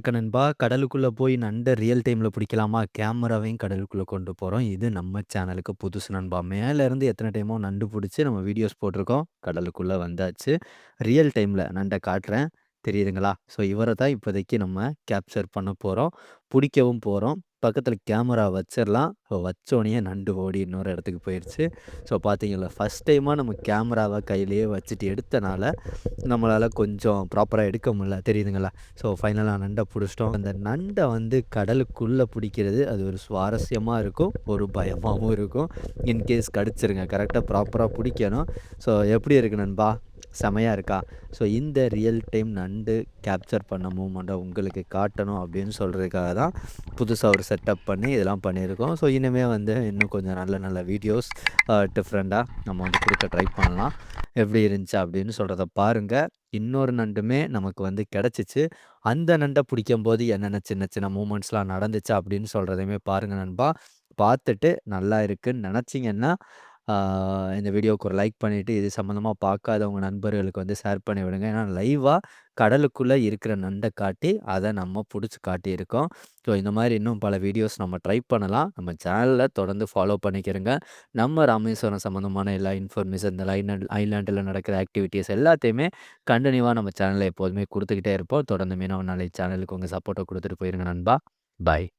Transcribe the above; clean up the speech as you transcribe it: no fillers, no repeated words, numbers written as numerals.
வணக்கம் நண்பா. கடலுக்குள்ள போய் நண்ட ரியல் டைம்ல பிடிக்கலாமா? கேமராவையும் கடலுக்குள்ள கொண்டு போறோம். இது நம்ம சேனலுக்கு புதுசு நண்பா. மேலருந்து எத்தன டைமோ நண்டு புடிச்சு நம்ம வீடியோஸ் போட்டுருக்கோம். கடலுக்குள்ள வந்தாச்சு. ரியல் டைம்ல நண்ட காட்டுறேன். தெரியுதுங்களா? ஸோ இவர தான் இப்போதைக்கு நம்ம கேப்சர் பண்ண போறோம். புடிக்கவும் போறோம். பக்கத்துல கேமரா வச்சிரலாம். வச்சோனயே நண்டு ஓடி இன்னொரு இடத்துக்கு போயிருச்சு. ஸோ பார்த்தீங்கல்ல, ஃபர்ஸ்ட் டைமா நம்ம கேமராவ கையிலேயே வச்சுட்டு எடுத்தனால, நம்மளால கொஞ்சம் ப்ராப்பரா எடுக்க முடியல. தெரியுதுங்களா? ஸோ ஃபைனலா நண்ட புடிச்சிட்டோம். அந்த நண்ட வந்து கடலுக்குள்ள பிடிக்கிறது, அது ஒரு சுவாரஸ்யமா இருக்கும். ஒரு பயமாவும் இருக்கும். இன்கேஸ் கடிச்சிருங்க. கரெக்ட்டா ப்ராப்பரா புடிக்கணும். ஸோ எப்படி இருக்கு நண்பா? செமையா இருக்கா? ஸோ இந்த ரியல் டைம் நண்டு கேப்சர் பண்ண மூவ்மெண்ட்ட உங்களுக்கு காட்டணும் அப்படின்னு சொல்றதுக்காக தான், புதுசா ஒரு செட்டப் பண்ணி இதெல்லாம் பண்ணியிருக்கோம். ஸோ இனிமே வந்து இன்னும் கொஞ்சம் நல்ல நல்ல வீடியோஸ் டிஃப்ரெண்ட்டா நம்ம வந்து குடுக்க ட்ரை பண்ணலாம். எப்படி இருந்துச்சு அப்படின்னு சொல்றத பாருங்க. இன்னொரு நண்டுமே நமக்கு வந்து கிடைச்சிச்சு. அந்த நண்ட பிடிக்கும்போது என்னென்ன சின்ன சின்ன மூவ்மெண்ட்ஸ்லாம் நடந்துச்சு அப்படின்னு சொல்றதையுமே பாருங்க நண்பா. பார்த்துட்டு நல்லா இருக்குன்னு நெனச்சீங்கன்னா, ஆ இந்த வீடியோவுக்கு ஒரு லைக் பண்ணிட்டு, இது சம்மந்தமா பார்க்காத உங்க நண்பர்களுக்கு வந்து ஷேர் பண்ணி விடுங்க. ஏன்னா லைவா கடலுக்குள்ள இருக்கிற நண்ட காட்டி, அத நம்ம புடிச்சு காட்டியிருக்கோம். ஸோ இந்த மாரி இன்னும் பல வீடியோஸ் நம்ம ட்ரை பண்ணலாம். நம்ம சேனல தொடர்ந்து ஃபாலோ பண்ணிக்கிறங்க. நம்ம ராமேஸ்வரம் சம்மந்தமான எல்லா இன்ஃபர்மேஷன் இந்த ஐலேண்ட்ல நடக்கிற ஆக்டிவிட்டீஸ் எல்லாத்தையுமே கன்டினியூவா நம்ம சேனல்ல எப்போதுமே குடுத்துக்கிட்டே இருப்போம். தொடர்ந்து மீனவ நாளை சேனலுக்கு உங்க சப்போர்ட்ட குடுத்துட்டு போயிருங்க நண்பா. பாய்.